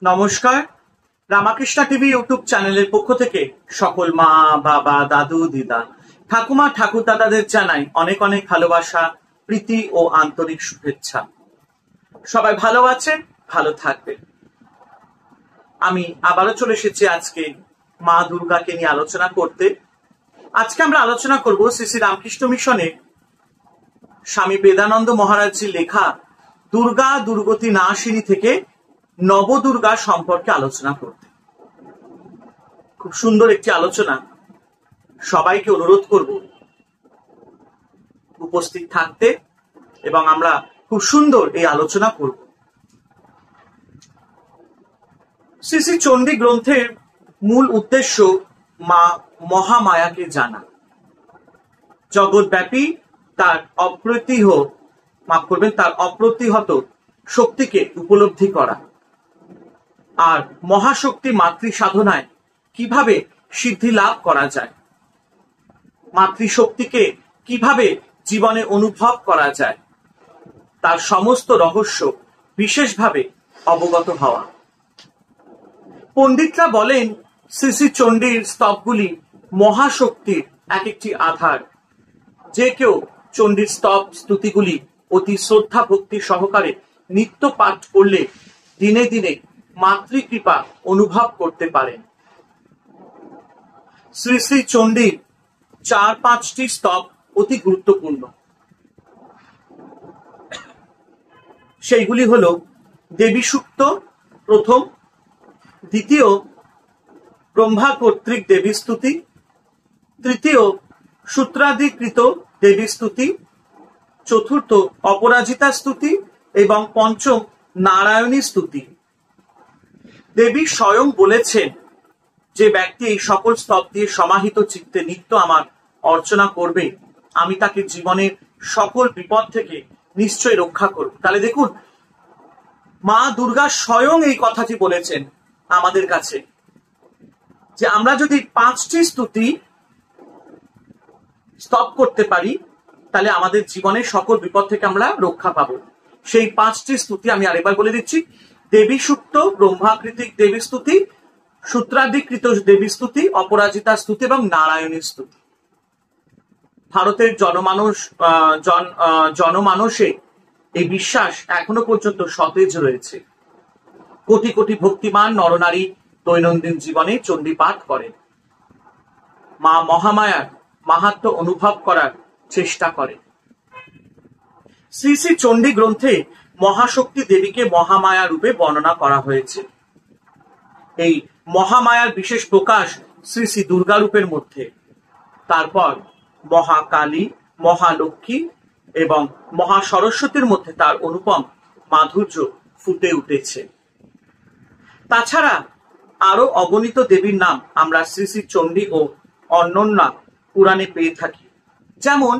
নমস্কার, Ramakrishna TV YouTube চ্যানেলের পক্ষ থেকে সকল মা, বাবা, দাদু, দিদা, ঠাকুমা, ঠাকুর দাদাদের জানাই অনেক অনেক ভালোবাসা, প্রীতি ও আন্তরিক শুভেচ্ছা। সবাই ভালো আছেন, ভালো থাকবেন। আমি আবারও চলে এসেছি আজকে মা দুর্গাকে নিয়ে আলোচনা করতে। আজকে আমরা আলোচনা করব শ্রী শ্রী রামকৃষ্ণ মিশনে স্বামী বেদানন্দ মহারাজজির লেখা দুর্গা দুর্গতি নাশিনী থেকে নবদুর্গা সম্পর্কে আলোচনা করতে। খুব সুন্দর একটি আলোচনা। সবাইকে অনুরোধ করব উপস্থিত থাকতে এবং আমরা খুব সুন্দর এই আলোচনা করব। শ্রী শ্রী চণ্ডী গ্রন্থের মূল উদ্দেশ্য মা মহামায়াকে জানা, জগৎব্যাপী তার অপ্রতিহত শক্তিকে উপলব্ধি করা আর মহাশক্তি মাতৃ সাধনায় কিভাবে সিদ্ধি লাভ করা যায়, মাতৃশক্তিকে কিভাবে জীবনে অনুভব করা যায়, তার সমস্ত রহস্য বিশেষভাবে অবগত হওয়া। পণ্ডিতরা বলেন শ্রী শ্রী চণ্ডীর স্তবগুলি মহাশক্তির এক একটি আধার। যে কেউ চণ্ডীর স্তব স্তুতিগুলি অতি শ্রদ্ধা ভক্তি সহকারে নিত্য পাঠ করলে দিনে দিনে মাতৃকৃপা অনুভব করতে পারেন। শ্রী শ্রী চণ্ডীর 4-5টি স্তব অতি গুরুত্বপূর্ণ। সেইগুলি হল দেবী সূক্ত প্রথম, দ্বিতীয় ব্রহ্মা কর্তৃক দেবী স্তুতি, তৃতীয় সূত্রাধিকৃত দেবী স্তুতি, চতুর্থ অপরাজিতা স্তুতি এবং পঞ্চম নারায়ণী স্তুতি। দেবী স্বয়ং বলেছেন, যে ব্যক্তি এই সকল স্তব দিয়ে সমাহিত চিত্তে নিত্য আমার অর্চনা করবে, আমি তাকে জীবনের সকল বিপদ থেকে নিশ্চয় রক্ষা করব। তাহলে দেখুন, মা দুর্গা স্বয়ং এই কথাটি বলেছেন আমাদের কাছে, যে আমরা যদি 5টি স্তুতি স্তব করতে পারি তাহলে আমাদের জীবনের সকল বিপদ থেকে আমরা রক্ষা পাবো। সেই 5টি স্তুতি আমি আরেকবার বলে দিচ্ছি: দেবী সূক্ত, ব্রহ্মাকৃতিক দেবী স্তুতি, সূত্রাধিকৃত দেবী স্তুতি, অপরাজিতা স্তুতি এবং নারায়ণী স্তুতি। ভারতের জনমানসে এই বিশ্বাস এখনো পর্যন্ত সতেজ রয়েছে। কোটি কোটি ভক্তিমান নরনারী দৈনন্দিন জীবনে চণ্ডী পাঠ করেন, মা মহামায়ার মাহাত্ম্য অনুভব করার চেষ্টা করেন। শ্রী শ্রী চণ্ডী গ্রন্থে মহাশক্তি দেবীকে মহামায়া রূপে বর্ণনা করা হয়েছে। এই মহামায়ার বিশেষ প্রকাশ শ্রী শ্রী দুর্গা রূপের মধ্যে। তারপর মহাকালী, মহালক্ষ্মী এবং মহাসরস্বতীর মধ্যে তার অনুপম মাধুর্য ফুটে উঠেছে। তাছাড়া আরো অগণিত দেবীর নাম আমরা শ্রী শ্রী চণ্ডী ও অন্যান্য পুরাণে পেয়ে থাকি, যেমন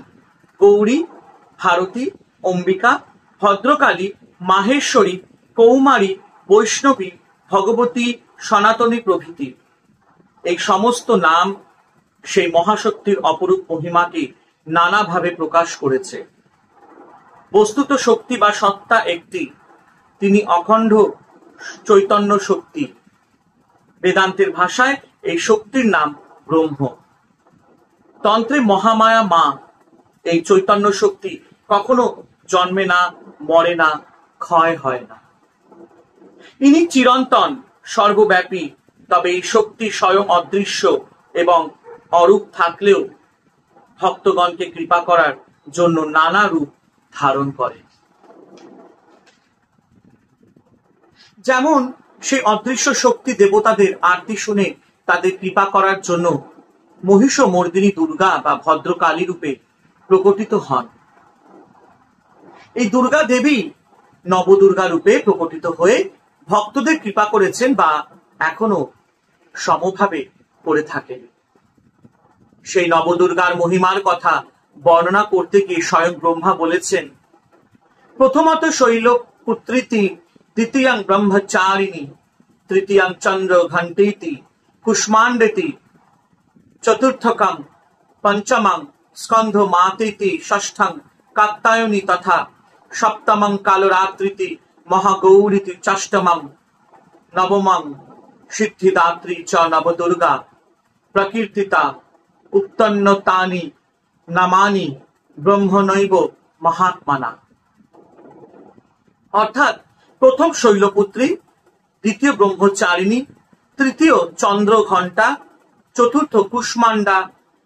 গৌরী, ভারতী, অম্বিকা, ভদ্রকালী, মাহেশ্বরী, কৌমারী, বৈষ্ণবী, ভগবতী, সনাতনী প্রভৃতি। এই সমস্ত নাম সেই মহাশক্তির অপরূপ মহিমাকে নানাভাবে প্রকাশ করেছে। বস্তুত শক্তি বা সত্তা একটি, তিনি অখণ্ড চৈতন্য শক্তি। বেদান্তের ভাষায় এই শক্তির নাম ব্রহ্ম। তন্ত্রে মহামায়া মা, এই চৈতন্য শক্তি কখনো জন্মে না, মরে না, ক্ষয় হয় না। ইনি চিরন্তন, সর্বব্যাপী। তবে এই শক্তি স্বয়ং অদৃশ্য এবং অরূপ থাকলেও ভক্তগণকে কৃপা করার জন্য নানা রূপ ধারণ করে। যেমন সেই অদৃশ্য শক্তি দেবতাদের আরতি শুনে তাদের কৃপা করার জন্য মহিষমর্দিনী দুর্গা বা ভদ্রকালী রূপে প্রকটিত হন। এই দুর্গা দেবী নবদুর্গা রূপে প্রকটিত হয়ে ভক্তদের কৃপা করেছেন বা এখনো সমভাবে করে থাকেন। সেই নবদুর্গার মহিমার কথা বর্ণনা করতে গিয়ে স্বয়ং ব্রহ্মা বলেছেন, প্রথমত শৈল পুত্রিতি, দ্বিতীয়ং ব্রহ্মচারিণী, তৃতীয়ং চন্দ্র ঘণ্টেতি কুষ্মাণ্ডেতি, চতুর্থকং পঞ্চমং স্কন্ধ মাতেতি, ষষ্ঠং কাত্যায়নী তথা সপ্তমং কালরাত্রিতি মহাগৌরীতি, ষষ্ঠমং नवमं सिद्धिदात्री च नवदुर्गा प्रकीर्तिता उत्तन्नतानि नामानि ब्रह्मणैव महात्मना। अर्थात प्रथम शैलपुत्री, द्वितीय ब्रह्मचारिणी, तृतीय चंद्र घंटा, चतुर्थ कुष्मांडा,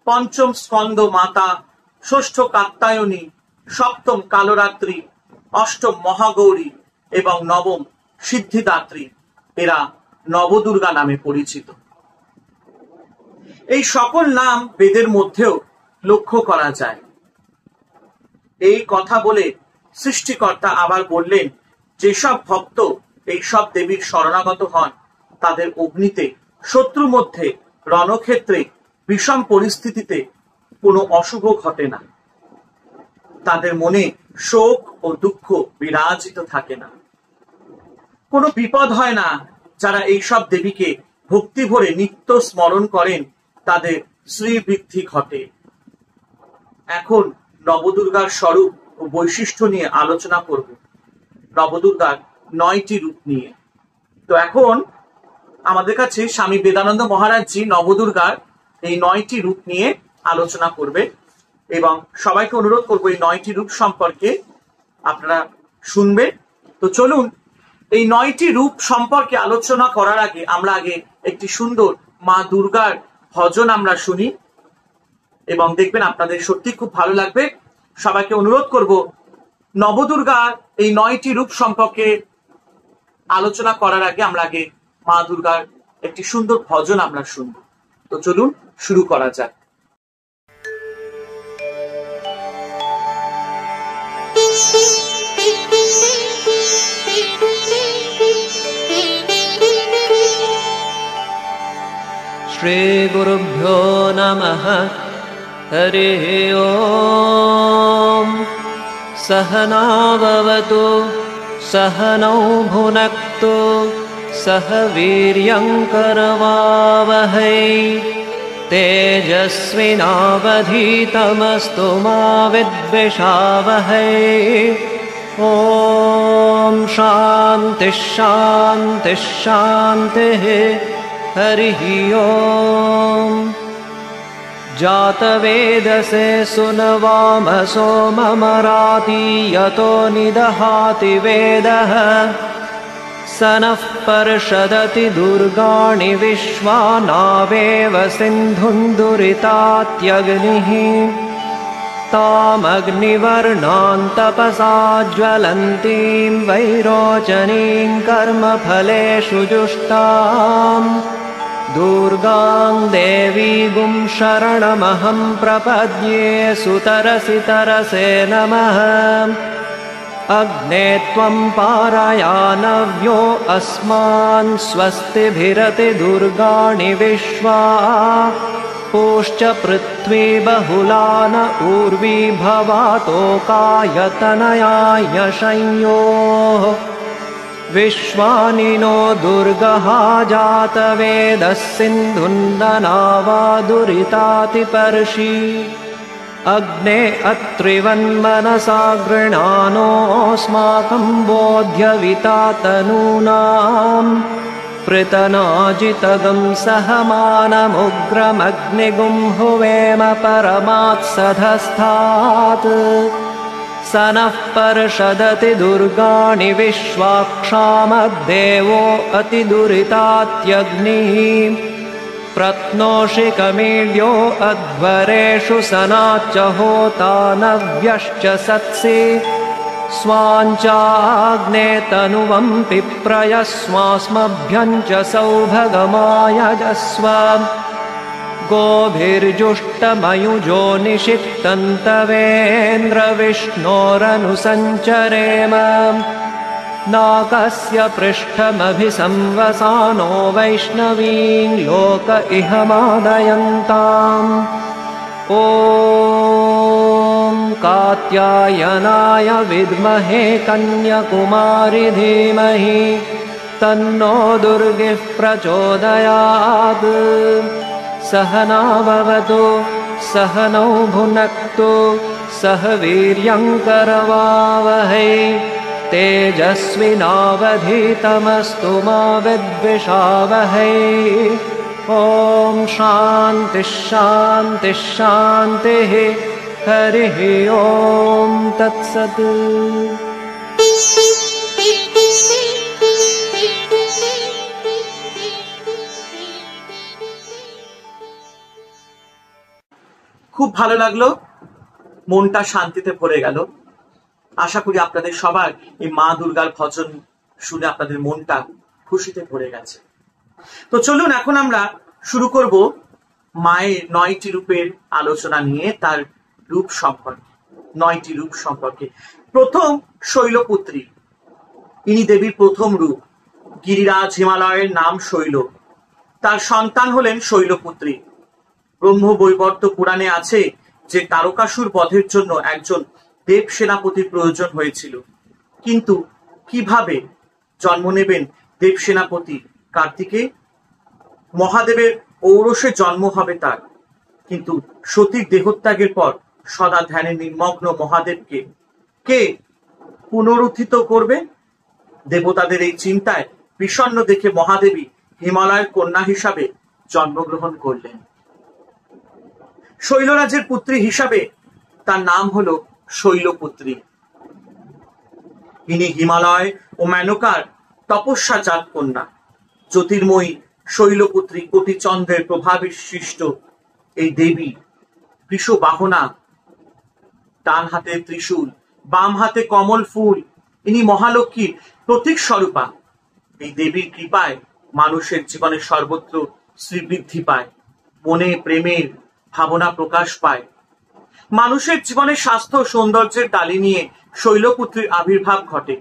पंचम स्कंद माता, षष्ठ कात्यायनी, सप्तम कालरात्रि, अष्टम महागौरी एवं नवम सिद्धिदात्री एरा नवदुर्गा नामे परिचित। এই সকল নাম বেদের মধ্যেও লক্ষ্য করা যায়। এই কথা বলে সৃষ্টিকর্তা আবার বললেন, যেসব ভক্ত এই সব দেবীর শরণাগত হন তাদের অগ্নিতে, শত্রুর মধ্যে, রণক্ষেত্রে, বিষম পরিস্থিতিতে কোনো অশুভ ঘটে না। তাদের মনে শোক ও দুঃখ বিরাজিত থাকে না, কোনো বিপদ হয় না। যারা এই সব দেবীকে ভক্তি ভরে নিত্য স্মরণ করেন তাদের শ্রীবৃদ্ধি ঘটে। এখন নবদুর্গার স্বরূপ ও বৈশিষ্ট্য নিয়ে আলোচনা করব, নবদুর্গার 9টি রূপ নিয়ে। তো এখন আমাদের কাছে স্বামী বেদানন্দ মহারাজজি নবদুর্গার এই 9টি রূপ নিয়ে আলোচনা করবে এবং সবাইকে অনুরোধ করব এই 9টি রূপ সম্পর্কে আপনারা শুনবেন। তো চলুন এই 9টি রূপ সম্পর্কে আলোচনা করার আগে আমরা একটি সুন্দর মা দুর্গার ভজন আমরা শুনি এবং দেখবেন আপনাদের সত্যি খুব ভালো লাগবে। সবাইকে অনুরোধ করব নবদুর্গার এই 9টি রূপ সম্পর্কে আলোচনা করার আগে আমরা মা দুর্গার একটি সুন্দর ভজন আমরা শুনব। তো চলুন শুরু করা যাক। श्री गुरुभ्यो नमः। हरिः ओम्। सहना भवतु सहनौ भुनक्तु सह वीर्यं करवावहै तेजस्विनावधीतमस्तु मा विद्विषावहै। ॐ शान्तिः शान्तिः शान्तिः। हरिः ओम्। जातवेदसे सुनवामसो ममराति यतो निदहाति वेदः स नः पर्षदति दुर्गाणि विश्वानावेव सिन्धुं दुरितात्यग्निः तामग्निवर्णां तपसा ज्वलन्तीं वैरोचनीं कर्मफलेषु जुष्टाम् दुर्गां देवीगुं शरणमहं प्रपद्ये सुतरसि तरसे नमः। अग्ने त्वं पारयानव्यो अस्मान् स्वस्तिभिरति दुर्गाणि विश्वा पूश्च पृथ्वी बहुलान ऊर्वी भवातोकायतनयाय संयोः विश्वानि नो दुर्गः जातवेदः सिन्धुन्दनावादुरितातिपर्षि अग्ने अत्रिवन्मनसा गृणानोऽस्माकं बोध्यविता तनूनाम् पृतनाजितगं सहमानमुग्रमग्निगुं हुवेम परमात्सधस्थात् स नः पर्षदति दुर्गाणि विश्वाक्षामद्देवो अतिदुरितात्यग्निः प्रत्नोषि कमीड्यो अध्वरेषु सनाच्च होता नव्यश्च सत्सि स्वाञ्चाग्ने तनुवं पिप्रयस्मास्मभ्यं च सौभगमायजस्व गोभिर्जुष्टमयुजो निषिक्तन्तवेन्द्रविष्णोरनुसञ्चरेम नाकस्य पृष्ठमभिसंवसानो वैष्णवीं लोक इह मादयन्ताम् ॐ कात्यायनाय विद्महे कन्याकुमारि धीमहि तन्नो दुर्गिः प्रचोदयात् सहना भवतु सहनौ भुनक्तु सह वीर्यं करवावहै तेजस्विनावधीतमस्तु मा विद्विषावहै। ॐ शान्तिः शान्तिः शान्तिः। हरिः ॐ तत्सत्। খুব ভালো লাগলো, মনটা শান্তিতে ভরে গেল। আশা করি আপনাদের সবার এই মা দুর্গার ভজন শুনে আপনাদের মনটা খুশিতে ভরে গেছে। তো চলুন এখন আমরা শুরু করব মায়ের 9টি রূপের আলোচনা নিয়ে, তার রূপ সম্পর্কে, 9টি রূপ সম্পর্কে। প্রথম শৈলপুত্রী, ইনি দেবীর প্রথম রূপ। গিরিরাজ হিমালয়ের নাম শৈল, তার সন্তান হলেন শৈলপুত্রী। ব্রহ্মবৈবর্ত পুরাণে আছে যে তারকাসুর বধের জন্য একজন দেব সেনাপতির প্রয়োজন হয়েছিল, কিন্তু কিভাবে জন্ম নেবেন দেব সেনাপতি? কার্তিকে মহাদেবের ঔরসে জন্ম হবে তার, কিন্তু সতীর দেহত্যাগের পর সদা ধ্যানে নিমগ্ন মহাদেবকে কে পুনরুত্থিত করবে? দেবতাদের এই চিন্তায় বিষণ্ণ দেখে মহাদেবী হিমালয়ের কন্যা হিসাবে জন্মগ্রহণ করলেন। শৈলরাজের পুত্রী হিসাবে তার নাম হলো শৈলপুত্রী। ইনি হিমালয় ও মেনকার তপস্যাজাত কন্যা। জ্যোতির্ময়ী শৈলপুত্রী কোটি চন্দ্রের প্রভাবিশিষ্ট এই দেবী বৃষবাহনা, ডান হাতে ত্রিশূল, বাম হাতে কমল ফুল। ইনি মহালক্ষ্মীর প্রতীক স্বরূপা। এই দেবীর কৃপায় মানুষের জীবনে সর্বত্র শ্রীবৃদ্ধি পায়, মনে প্রেমের ভাবনা প্রকাশ পায়। মানুষের জীবনে স্বাস্থ্য সৌন্দর্যের ডালি নিয়ে শৈলপুত্রীর আবির্ভাব ঘটে।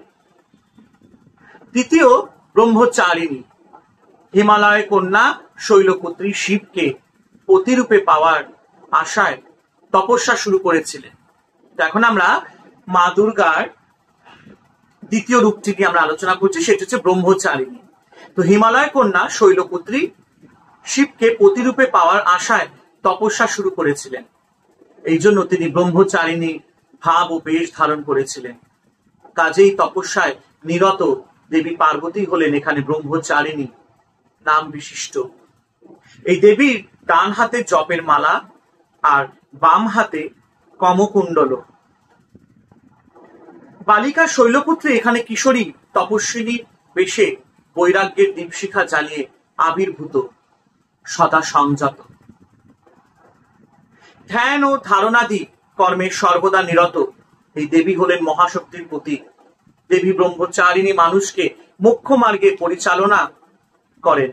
দ্বিতীয় ব্রহ্মচারিণী, হিমালয় কন্যা শৈলপুত্রী শিবকে পতিরূপে পাওয়ার আশায় তপস্যা শুরু করেছিলেন। তো এখন আমরা মা দুর্গার দ্বিতীয় রূপটি নিয়ে আমরা আলোচনা করছি, সেটা হচ্ছে ব্রহ্মচারিণী। তো হিমালয় কন্যা শৈলপুত্রী শিবকে পতিরূপে পাওয়ার আশায় তপস্যা শুরু করেছিলেন। এই জন্য তিনি ব্রহ্মচারিণী ভাব ও বেশ ধারণ করেছিলেন। কাজেই তপস্যায় নিরত দেবী পার্বতী হলেন এখানে ব্রহ্মচারিণী নাম বিশিষ্ট। এই দেবীর ডান হাতে জপের মালা আর বাম হাতে কমকুণ্ডল। বালিকা শৈলপুত্রী এখানে কিশোরী তপস্বিনী বেশে বৈরাগ্যের দীপশিখা জ্বালিয়ে আবির্ভূত, সদা সংযত। ধ্যান ও ধারণাদি কর্মে সর্বদা নিরত এই দেবী হলেন মহাশক্তির প্রতীক। দেবী ব্রহ্মচারিণী মানুষকে মোক্ষ মার্গে পরিচালনা করেন।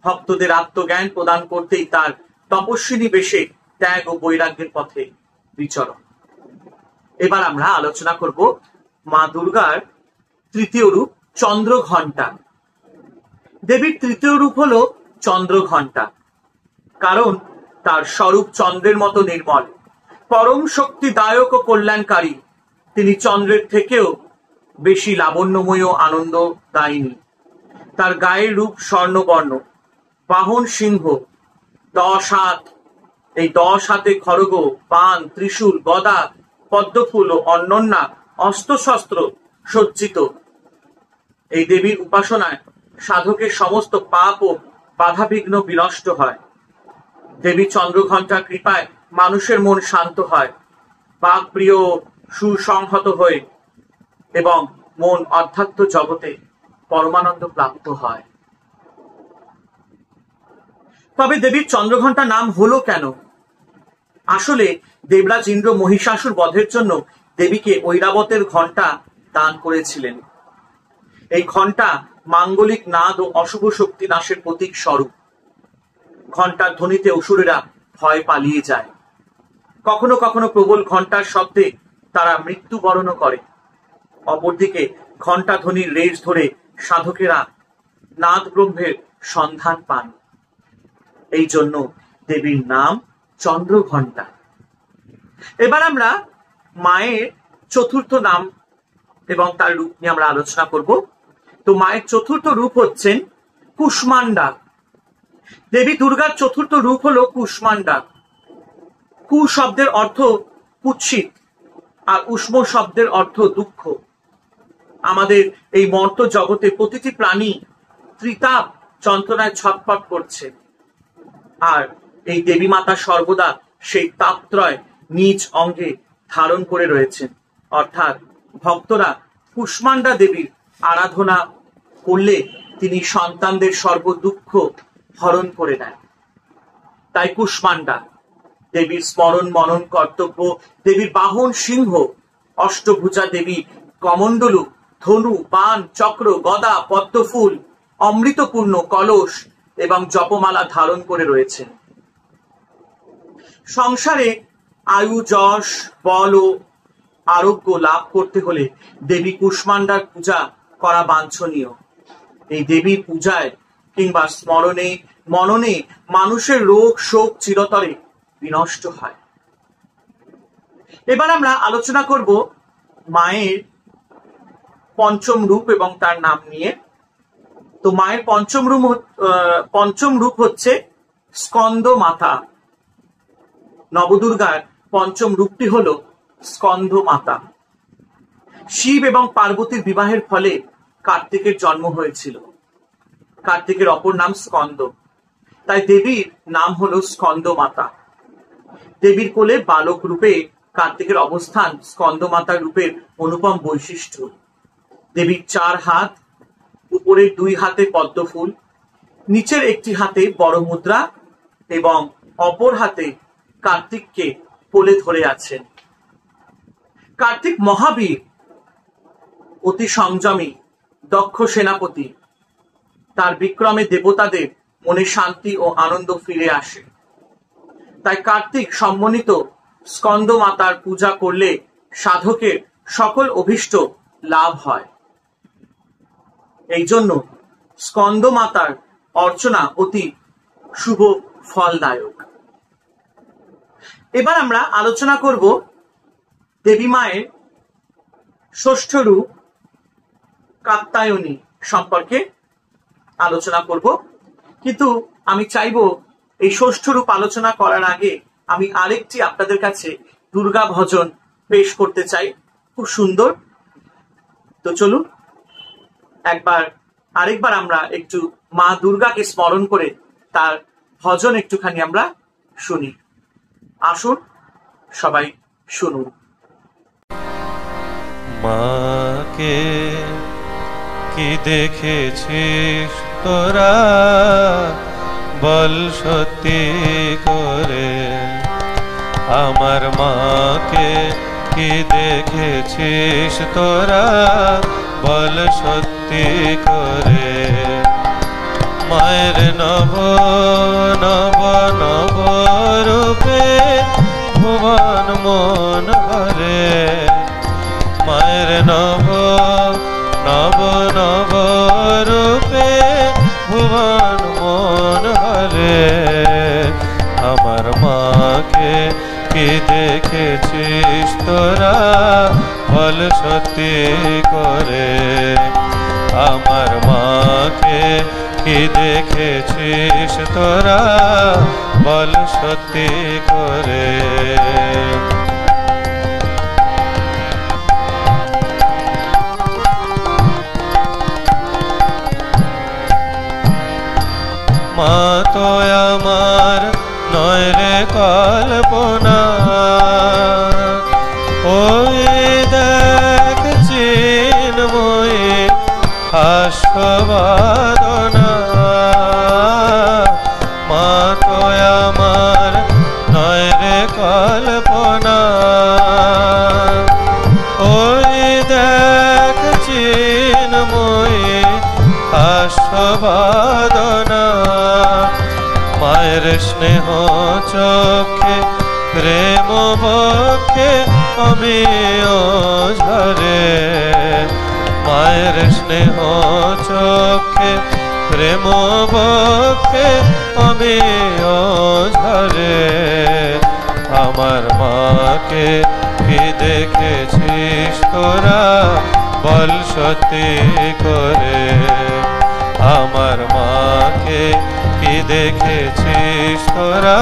ভক্তদের আত্মজ্ঞান প্রদান করতেই তার তপস্বিনী বেশে ত্যাগ ও বৈরাগ্যের পথে বিচরণ। এবার আমরা আলোচনা করব মা দুর্গার তৃতীয় রূপ চন্দ্রঘণ্টা। দেবীর তৃতীয় রূপ হলো চন্দ্রঘণ্টা, কারণ তার স্বরূপ চন্দ্রের মতো নির্মল, পরম শক্তিদায়ক ও কল্যাণকারী। তিনি চন্দ্রের থেকেও বেশি লাবণ্যময় ও আনন্দদায়িনী। তার গায়ের রূপ স্বর্ণবর্ণ, বাহন সিংহ, 10 হাত। এই 10 হাতে খড়গ, বাণ, ত্রিশূল, গদা, পদ্মফুল ও অন্যান্য অস্ত্রশস্ত্র সজ্জিত। এই দেবীর উপাসনায় সাধকের সমস্ত পাপ ও বাধাবিঘ্ন বিনষ্ট হয়। দেবী চন্দ্রঘণ্টার কৃপায় মানুষের মন শান্ত হয়, বাক প্রিয় সুসংহত হয়ে এবং মন অধ্যাত্ম জগতে পরমানন্দ প্রাপ্ত হয়। তবে দেবীর চন্দ্রঘণ্টা নাম হলো কেন? আসলে দেবরাজ ইন্দ্র মহিষাসুর বধের জন্য দেবীকে ঐরাবতের ঘণ্টা দান করেছিলেন। এই ঘণ্টা মাঙ্গলিক নাদ ও অশুভ শক্তি নাশের প্রতীক স্বরূপ। ঘণ্টার ধ্বনিতে অসুরেরা ভয় পালিয়ে যায়। কখনো কখনো প্রবল ঘণ্টার শব্দে তারা মৃত্যুবরণ করে। অপরদিকে ঘণ্টা ধ্বনির রেশ ধরে সাধকেরা নাদ ব্রহ্মের সন্ধান পান। এই জন্য দেবীর নাম চন্দ্রঘণ্টা। এবার আমরা মায়ের চতুর্থ নাম এবং তার রূপ নিয়ে আমরা আলোচনা করব। তো মায়ের চতুর্থ রূপ হচ্ছেন কুষ্মান্ডা। দেবী দুর্গার চতুর্থ রূপ হলো কুষ্মান্ডা। কু শব্দের অর্থ কুৎসিত আর উষ্ম শব্দের অর্থ দুঃখ। আমাদের এই মর্ত জগতে প্রতিটি প্রাণী ত্রিতাপ যন্ত্রণায় ছটফট করছে, আর এই দেবী মাতা সর্বদা সেই তাপত্রয় নিজ অঙ্গে ধারণ করে রয়েছেন। অর্থাৎ ভক্তরা কুষ্মান্ডা দেবীর আরাধনা করলে তিনি সন্তানদের সর্বদুঃখ হরণ করে নেন। তাই কুষ্মান্ডা দেবীর স্মরণ মনন কর্তব্য। দেবীর বাহন সিংহ, অষ্টভুজা দেবী কমণ্ডলু, ধনু, বাণ, চক্র, গদা, পদ্মফুল, অমৃতপূর্ণ কলস এবং জপমালা ধারণ করে রয়েছেন। সংসারে আয়ু, যশ, বল ও আরোগ্য লাভ করতে হলে দেবী কুষ্মান্ডার পূজা করা বাঞ্ছনীয়। এই দেবীর পূজায় কিংবা স্মরণে মননে মানুষের রোগ শোক চিরতরে বিনষ্ট হয়। এবার আমরা আলোচনা করব মায়ের পঞ্চম রূপ এবং তার নাম নিয়ে। তো মায়ের পঞ্চম রূপ হচ্ছে স্কন্দ মাতা। নবদুর্গার পঞ্চম রূপটি হল স্কন্দ মাতা। শিব এবং পার্বতীর বিবাহের ফলে কার্তিকের জন্ম হয়েছিল। কার্তিকের অপর নাম স্কন্দ, তাই দেবীর নাম হলো স্কন্দ মাতা। দেবীর কোলে বালক রূপে কার্তিকের অবস্থান স্কন্দ মাতার রূপের অনুপম বৈশিষ্ট্য। দেবীর 4 হাত, উপরের 2 হাতে পদ্মফুল, নিচের একটি হাতে বড় মুদ্রা এবং অপর হাতে কার্তিককে কোলে ধরে আছেন। কার্তিক মহাবীর, অতি সংযমী, দক্ষ সেনাপতি। তার বিক্রমে দেবতাদের মনে শান্তি ও আনন্দ ফিরে আসে। তাই কার্তিক সম্মানিত স্কন্দ মাতার পূজা করলে সাধকের সকল অভীষ্ট লাভ হয়। এই জন্য স্কন্দ মাতার অর্চনা অতি শুভ ফলদায়ক। এবার আমরা আলোচনা করব দেবী মায়ের ষষ্ঠ রূপ কাত্যায়নী সম্পর্কে আলোচনা করব। কিন্তু আমি চাইবো এই ষষ্ঠ রূপ আলোচনা করার আগে আমি আরেকটি আপনাদের কাছে দুর্গা ভজন পেশ করতে চাই, খুব সুন্দর। তো চলুন আরেকবার আমরা একটু মা দুর্গাকে স্মরণ করে তার ভজন একটুখানি আমরা শুনি। আসুন সবাই শুনুন। মাকে কি দেখেছিস তোরা, বল সত্যি করে। আমার মাকে কি দেখেছিস তোরা, বল সত্যি করে। মায়ের নব নব নব রূপে ভুবন মন হরে। মায়ের নব নব নব রূপে ভুবন মন হরে। আমার মাকে কি দেখেছিস তোরা, বল সত্যি করে। আমার মাকে কি দেখেছিস তোরা, বল সত্যি করে। মা তো আমার নয় রে কল্পনা, ওই দেখ চিন্ময়ী হাস্যবাদনা। মা তো আমার নয় রে কল্পনা, ওই দেখ চিন্ময়ী হাস্যবাদনা। মায়ের স্নেহ চোখে প্রেম বক্ষে আমিও ঝরে। মায়ের স্নেহ চোখে প্রেম বক্ষে আমিও ঝরে। আমার মাকে কি দেখেছিস তোরা, বল সত্যি করে। আমার মাকে কি দেখেছিস তোরা,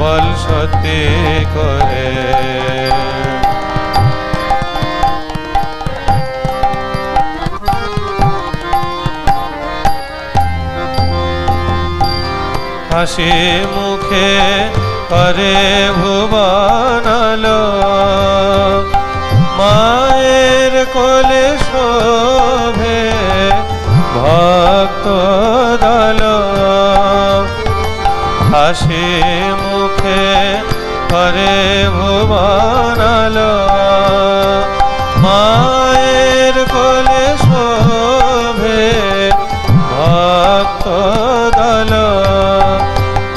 বল সত্যি করে। হাসি মুখে করে ভুবনালো, মায়ের কোলে শোভে ভক্ত দল। হাসি মুখে করে ভুবনালো, মায়ের কোলে শোভে ভক্ত দল।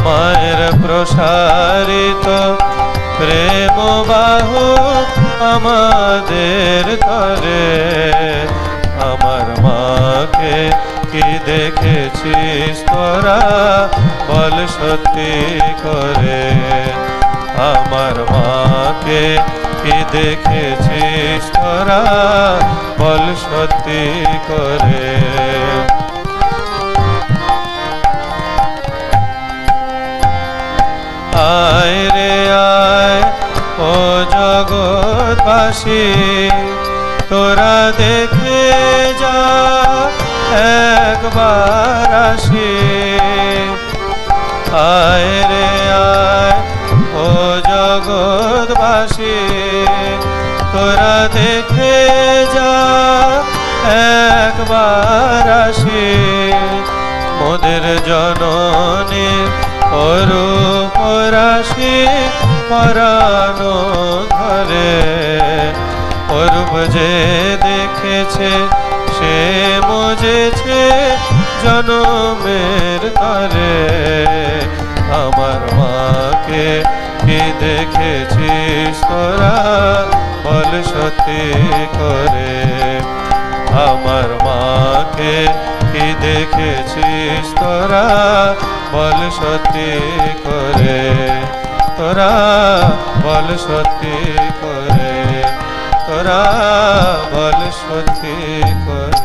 মায়ের প্রসারিত প্রেম বাহু আমাদের তরে। আমার মাকে কি দেখেছিস তোরা, বল সত্যি করে। আমার মাকে কি দেখেছিস তোরা, বল সত্যি করে। আয় রে আয় ও জগৎবাসী, তোরা দেখে যা একবার আসি। আয় রে আয় ও জগৎবাসী, তোরা দেখে যা একবার আসি। মোদের জননীর অরূপ রাশি পরানো ধরে। অরূপ যে দেখেছে সে মজেছে জনমের তরে। আমার মাকে কি দেখেছিস তোরা, বল সত্যি করে। আমার মাকে কি দেখেছিস তোরা, বল সত্যি করে। তোরা বল সত্যি করে, তোরা বল সত্যি করে।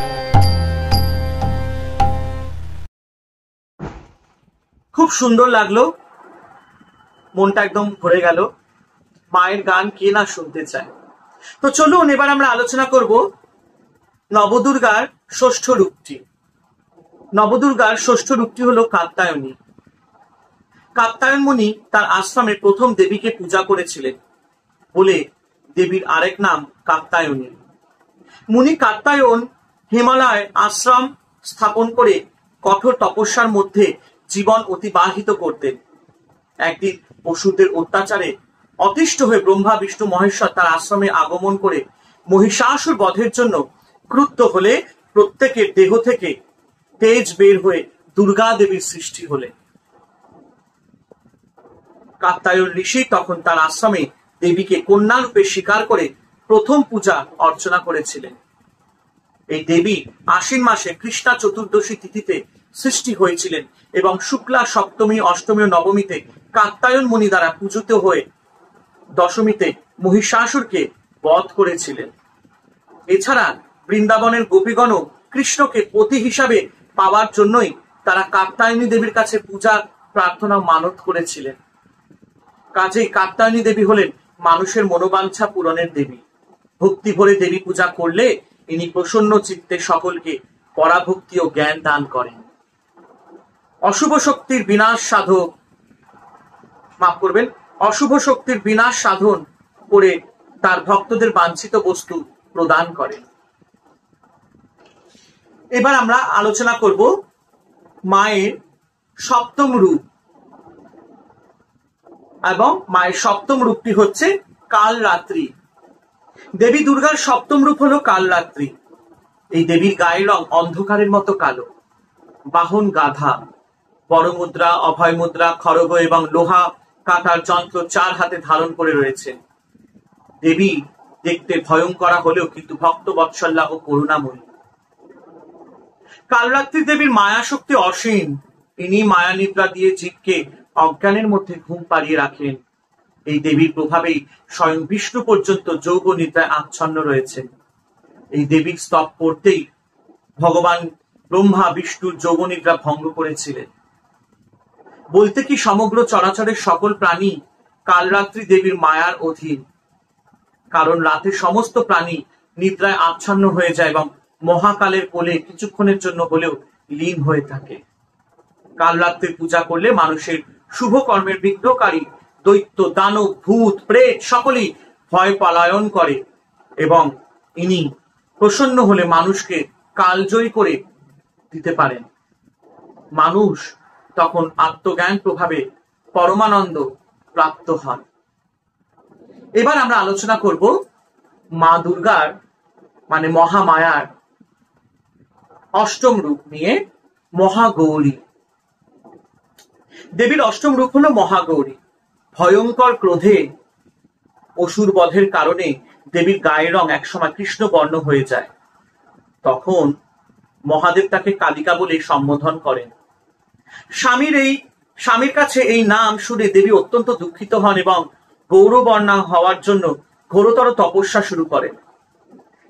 খুব সুন্দর লাগলো, মনটা একদম ভরে গেল। মায়ের গান কে না শুনতে চায়। তো চলুন এবার আমরা আলোচনা করব নবদুর্গার ষষ্ঠ রূপটি। নবদুর্গার ষষ্ঠ রূপটি হলো কাত্যায়নী। কাত্যায়ন মুনি তার আশ্রমে প্রথম দেবীকে পূজা করেছিলেন বলে দেবীর আরেক নাম কাত্যায়নী। মুনি কাত্যায়ন হিমালয় আশ্রম স্থাপন করে কঠোর তপস্যার মধ্যে জীবন অতিবাহিত করতেন। একদিন পশুদের অত্যাচারে অতিষ্ঠ হয়ে ব্রহ্মা বিষ্ণু মহেশ্বর তার আশ্রমে আগমন করে মহিষাসুর বধের জন্য ক্রুদ্ধ হলে প্রত্যেকের দেহ থেকে তেজ বের হয়ে দুর্গা দেবীর সৃষ্টি হলেন। কাত্যায়ন ঋষি তখন তার আশ্রমে দেবীকে কন্যা রূপে স্বীকার করে প্রথম পূজা অর্চনা করেছিলেন। এই দেবী আশ্বিন মাসে কৃষ্ণা চতুর্দশী তিথিতে সৃষ্টি হয়েছিলেন এবং শুক্লা সপ্তমী অষ্টমী ও নবমীতে কাত্যায়ন মুনি দ্বারা পূজিত হয়ে দশমীতে মহিষাসুরকে বধ করেছিলেন। এছাড়া বৃন্দাবনের গোপীগণও কৃষ্ণকে পতি হিসাবে পাওয়ার জন্যই তারা কাত্যায়নী দেবীর কাছে পূজা প্রার্থনা মানত করেছিলেন। কাজেই কাত্যায়নী দেবী হলেন মানুষের মনোবাঞ্ছা পূরণের দেবী। ভক্তি ভরে দেবী পূজা করলে ইনি প্রসন্ন চিত্তে সকলকে পরাভক্তি ও জ্ঞান দান করেন। অশুভ শক্তির বিনাশ সাধক, মাফ করবেন, অশুভ শক্তির বিনাশ সাধন করে তার ভক্তদের বাঞ্ছিত বস্তু প্রদান করেন। এবার আমরা আলোচনা করব মায়ের সপ্তম রূপ, এবং মায়ের সপ্তম রূপটি হচ্ছে কালরাত্রি। দেবী দুর্গার সপ্তম রূপ হলো কালরাত্রি। এই দেবীর গায়ের রং অন্ধকারের মতো কালো। বাহন গাধা, বড় মুদ্রা, অভয় মুদ্রা, খড়গ এবং লোহা কাটার যন্ত্র চার হাতে ধারণ করে রয়েছেন। দেবী দেখতে ভয়ঙ্করা হলেও কিন্তু ভক্ত বৎসল্যা ও করুণাময়ী। কালরাত্রি দেবীর মায়া শক্তি অসীম। ইনি মায়া নিদ্রা দিয়ে জীবকে অজ্ঞানের মধ্যে ঘুম পাড়িয়ে রাখেন। এই দেবীর প্রভাবেই স্বয়ং বিষ্ণু পর্যন্ত যোগ নিদ্রায় আচ্ছন্ন রয়েছেন। এই দেবীর স্তব পড়তেই ভগবান ব্রহ্মা বিষ্ণুর যোগ নিদ্রা ভঙ্গ করেছিলেন। বলতে কি সমগ্র চরাচরের সকল প্রাণী কালরাত্রি দেবীর মায়ার অধীন। কারণ রাতে সমস্ত প্রাণী নিদ্রায় আচ্ছন্ন হয়ে যায় এবং মহাকালের কোলে কিছুক্ষণের জন্য হলেও লীন হয়ে থাকে। কাল রাত্রে পূজা করলে মানুষের শুভ কর্মের বিঘ্নকারী দৈত্য, দানব, ভূত, প্রেত সকলেই ভয় পলায়ন করে এবং ইনি প্রসন্ন হলে মানুষকে কালজয়ী করে দিতে পারেন। মানুষ তখন আত্মজ্ঞান প্রভাবে পরমানন্দ প্রাপ্ত হন। এবার আমরা আলোচনা করব মা দুর্গার মানে মহামায়ার অষ্টম রূপ নিয়ে, মহাগৌরী। দেবীর অষ্টম রূপ হলো মহাগৌরী। ভয়ঙ্কর ক্রোধে অসুর বধের কারণে দেবীর গায়ের রং একসময় কৃষ্ণ বর্ণ হয়ে যায়। তখন মহাদেব তাকে কালিকা বলে সম্বোধন করেন। স্বামীর কাছে এই নাম শুনে দেবী অত্যন্ত দুঃখিত হন এবং গৌরবর্ণা হওয়ার জন্য ঘোরতর তপস্যা শুরু করেন।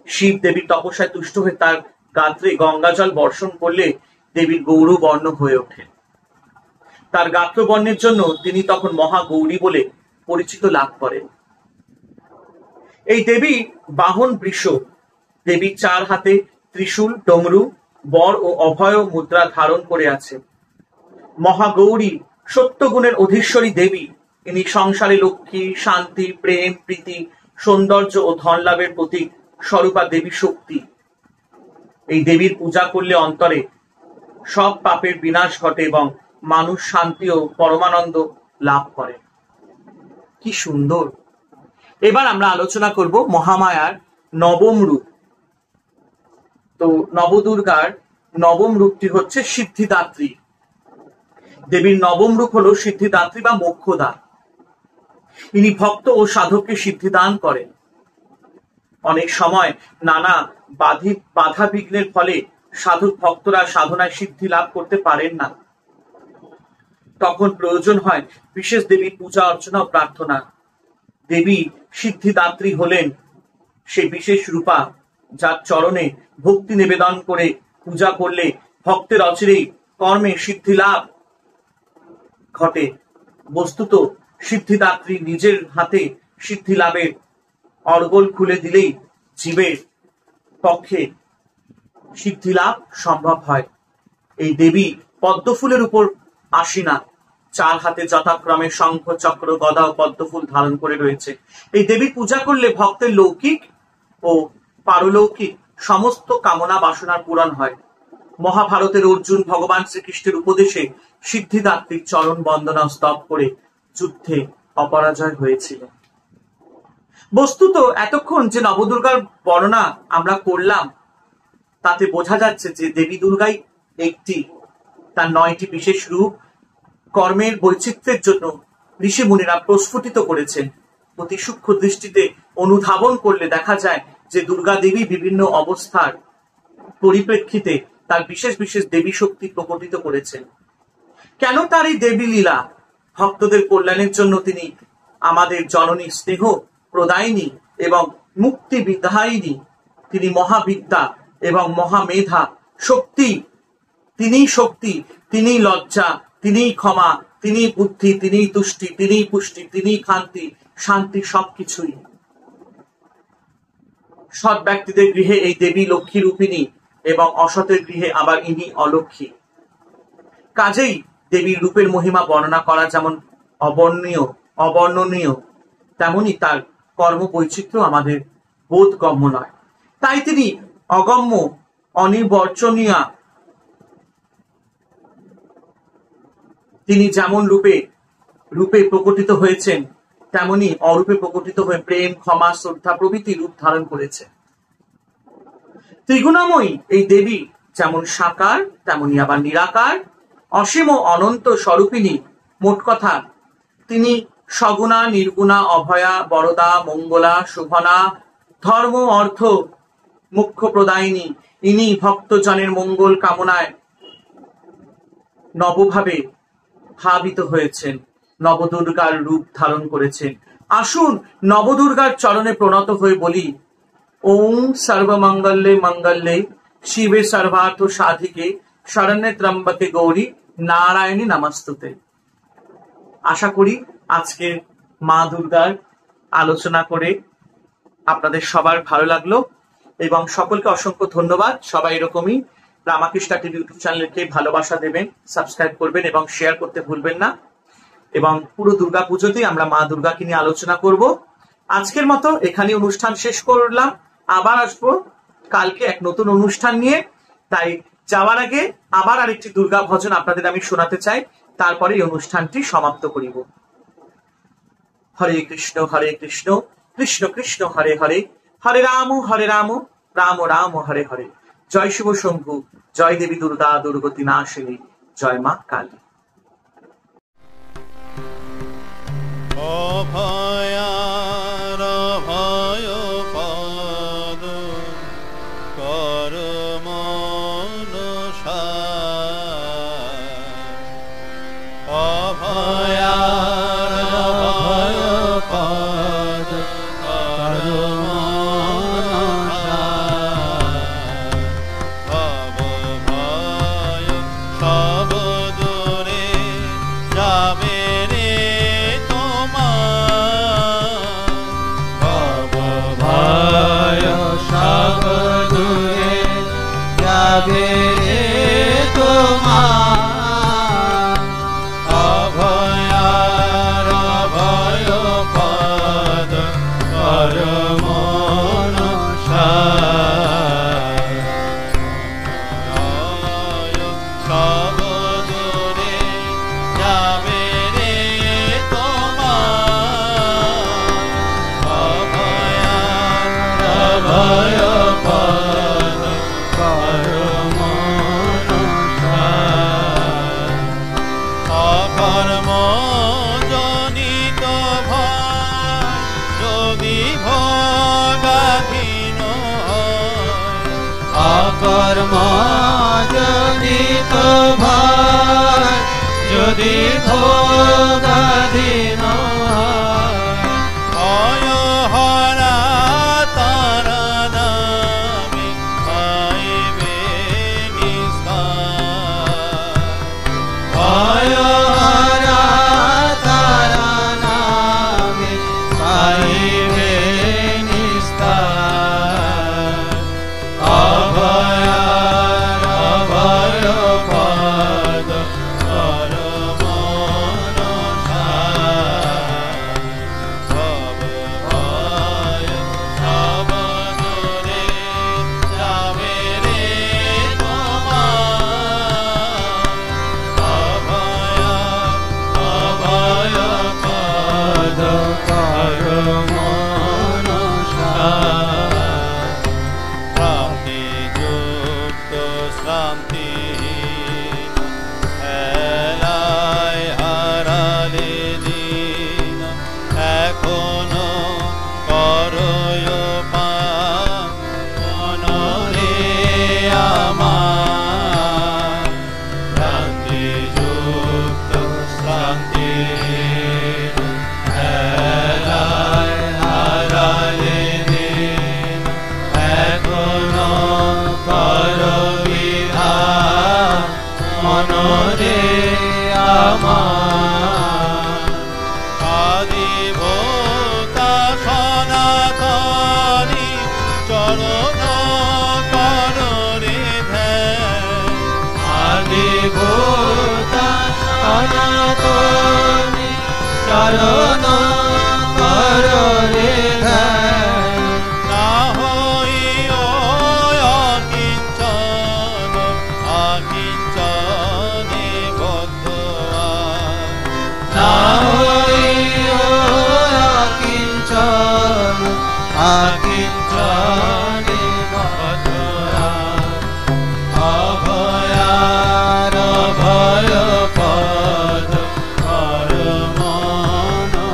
শিব দেবীর তপস্যায় তুষ্ট হয়ে তার গাত্রে গঙ্গা জল বর্ষণ করলে দেবীর গৌরবর্ণ হয়ে ওঠে। তার গাত্রবর্ণের জন্য তিনি তখন মহাগৌরী বলে পরিচিত লাভ করেন। এই দেবী বাহন বৃষ। দেবী চার হাতে ত্রিশূল, ডমরু, বর ও অভয় মুদ্রা ধারণ করে আছে। মহাগৌরী সত্যগুণের অধীশ্বরী দেবী। ইনি সংসারে লক্ষ্মী, শান্তি, প্রেম, প্রীতি, সৌন্দর্য ও ধন লাভের প্রতীক স্বরূপা দেবী শক্তি। এই দেবীর পূজা করলে অন্তরে সব পাপের বিনাশ ঘটে এবং মানুষ শান্তি ও পরমানন্দ লাভ করে। কি সুন্দর। এবার আমরা আলোচনা করব মহামায়ার নবম রূপ। তো নবদুর্গার নবম রূপটি হচ্ছে সিদ্ধিদাত্রী। দেবীর নবম রূপ হলো সিদ্ধিদাত্রী বা মোক্ষদা। ইনি ভক্ত ও সাধককে সিদ্ধিদান করেন। অনেক সময় নানা বাধা বিঘ্নের ফলে সাধক ভক্তরা সাধনায় সিদ্ধি লাভ করতে পারেন না। তখন প্রয়োজন হয় বিশেষ দেবীর পূজা অর্চনা ও প্রার্থনা। দেবী সিদ্ধিদাত্রী হলেন সেই বিশেষ রূপা, যার চরণে ভক্তি নিবেদন করে পূজা করলে ভক্তের অচিরেই কর্মে সিদ্ধি লাভ ঘটে। বস্তুত সিদ্ধিদাত্রী নিজের হাতে সিদ্ধি লাভের অর্গল খুলে দিলেই জীবের পক্ষে সিদ্ধি লাভ সম্ভব হয়। এই দেবী পদ্মফুলের উপর আসীনা, চার হাতে যথাক্রমে শঙ্খ, চক্র, গদা ও পদ্মফুল ধারণ করে রয়েছে। এই দেবীর পূজা করলে ভক্তের লৌকিক ও পারলৌকিক সমস্ত কামনা বাসনার পূরণ হয়। মহাভারতের অর্জুন ভগবান শ্রীকৃষ্ণের উপদেশে সিদ্ধিদাত্রীর চরণ বন্দনা স্তব করে যুদ্ধে অপরাজয় হয়েছিল। বস্তুত এতক্ষণ যে নবদুর্গার বর্ণনা আমরা করলাম তাতে বোঝা যাচ্ছে যে দেবী দুর্গাই একটি, তার 9টি বিশেষ রূপ কর্মের বৈচিত্র্যের জন্য ঋষি মুনিরা প্রস্ফুটিত করেছেন। অতি সূক্ষ্ম দৃষ্টিতে অনুধাবন করলে দেখা যায় যে দুর্গা দেবী বিভিন্ন অবস্থার পরিপ্রেক্ষিতে তার বিশেষ বিশেষ দেবী শক্তি প্রকটিত করেছেন। কেন তার এই দেবী লীলা? ভক্তদের কল্যাণের জন্য তিনি আমাদের জননী, স্নেহ প্রদায়িনী এবং মুক্তি বিধায়িনী। তিনি মহাবিদ্যা এবং মহামেধা শক্তি। তিনি লজ্জা, তিনি ক্ষমা, তিনি বুদ্ধি, তিনি তুষ্টি, তিনি পুষ্টি, তিনি শান্তি, শান্তি সবকিছুই। সৎ ব্যক্তিদের গৃহে এই দেবী লক্ষ্মী রূপিণী এবং অসতের গৃহে আবার ইনি অলক্ষ্মী। কাজেই দেবীর রূপের মহিমা বর্ণনা করা যেমন অবর্ণনীয় তেমনি তার কর্ম বৈচিত্র্য আমাদের বোধগম্য নয়। তাই তিনি অগম্য, অনির্বচনীয়া। তিনি যেমন রূপে প্রকটিত হয়েছেন তেমনি অরূপে প্রকটিত হয়ে প্রেম, ক্ষমা, শ্রদ্ধা প্রভৃতি রূপ ধারণ করেছে। ত্রিগুণাময়ী এই দেবী যেমন সাকার তেমনি আবার নিরাকার, অসীম ও অনন্ত স্বরূপিণী। মোট কথা তিনি সগুণা, নির্গুণা, অভয়া, বরদা, মঙ্গলা, শোভনা, ধর্ম, অর্থ, মুখ্য প্রদায়িনী। ইনি ভক্তজনের মঙ্গল কামনায় নবভাবে ভাবিত হয়েছেন, নবদুর্গার রূপ ধারণ করেছেন। আসুন নবদুর্গার চরণে প্রণত হয়ে বলি, ওম সর্বমঙ্গলে মঙ্গলে শিবে সর্বার্থ সাধিকে শরণ্যে ত্র্যম্বকে গৌরী নারায়ণী নমস্তুতে। আশা করি আজকে মা দুর্গার আলোচনা করে আপনাদের সবার ভালো লাগলো এবং সকলকে অসংখ্য ধন্যবাদ। সবাই এরকমই রামাকৃষ্ণ টিভি ইউটিউব চ্যানেলকে ভালোবাসা দেবেন, সাবস্ক্রাইব করবেন এবং শেয়ার করতে ভুলবেন না। এবং পুরো দুর্গা পুজোতেই আমরা মা দুর্গাকে নিয়ে আলোচনা করব। আজকের মতো এখানে অনুষ্ঠান শেষ করলাম, আবার আসবো কালকে এক নতুন অনুষ্ঠান নিয়ে। তাই যাওয়ার আগে আবার আরেকটি দুর্গা ভজন আপনাদের আমি শোনাতে চাই, তারপরে এই অনুষ্ঠানটি সমাপ্ত করিব। হরে কৃষ্ণ কৃষ্ণ কৃষ্ণ হরে হরে, হরে রাম রাম রাম হরে হরে। জয় শিব শম্ভু, জয় দেবী দুর্গা দুর্গতি নাশিনী, জয় মা কালী। অভয়ার ভয় পদ কর মনসা, অভয়ার ভয় পদ কর মনসা, ভব ভয় সব দূরে যাবে রে তোমার, ভব ভয় সব দূরে যাবে রে তোমার, অভয়ার ভয় পদ কর মনসা, সব দূরে যাবে রে তোমার, অভয়ার ভয় পদ কর মনসা, অকর্ম জনিত ভয় যদি ভোগাধীন হয়, অকর্ম জনিত ভয় যদি ভোগাধীন হয়, ভয় হরা তারা নামে পাইবে নিস্তার, ভয় হরা তারা নামে পাইবে নিস্তার, অভয়ার ভয় পদ কর মনসা, ভব ভয় সব দূরে যাবে রে তোমার, অভয় পদ কর মনসা, শান্তি যুক্ত শান্তিহীন হেলায় হারালে দিন, এখনো করয় পাপ মনরে আমার, শান্তি যুক্ত শান্তিহীন হেলায় হারালে দিন, এখনো কর বিধান মনরে আমার, আদিভূতা সনাতনী চরণ কর রে ধ্যান, আদিভূতা সনাতনী চরণ কর রে ধ্যান, না হইও অকিঞ্চন অকিঞ্চনে বদ্ধ, না হইও অকিঞ্চন অকিঞ্চনে বদ্ধ, অভয়ার ভয় পদ কর মনসা,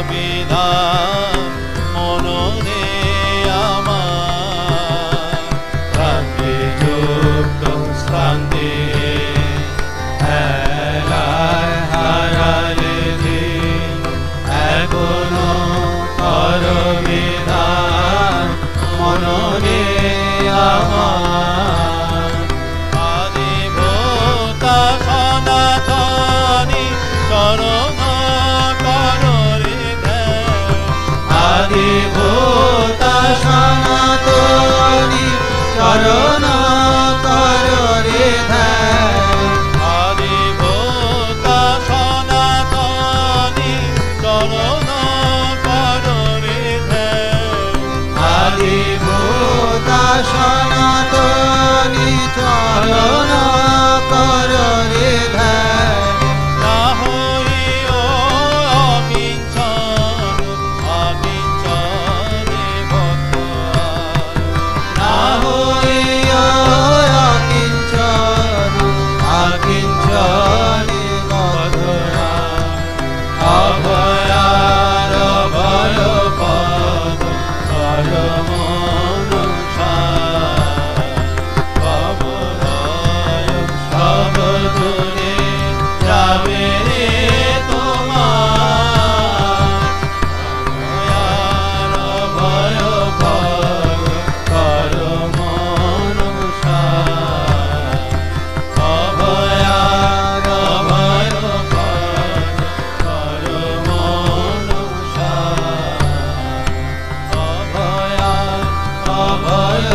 বিধান মননে আমার ক্রান্তি যুক্ত শ্রান্তি হেলায় হারালে দিন এখনো কর বিধান মননে আমার আদিভূতা সনাতনী চরণ কররে ধ্যান আদিভূতা সনাতনী চরণ কররে ধ্যান আদিভূতা সনাতনী চরণ কররে ধ্যান আদিভূতা সনাতনী চরণ কররে ধ্যান না হইও অকিঞ্চন অকিঞ্চনে বদ্ধ না হইও অকিঞ্চন অকিঞ্চনে বদ্ধ অভয়ার ভয় পদ পরমন অভয় সব দূরে যাবে রে তোমার অভয়ার ভয় পদ পরমন অভয়ার ভয় পদ পরমন অভয়ার অভয়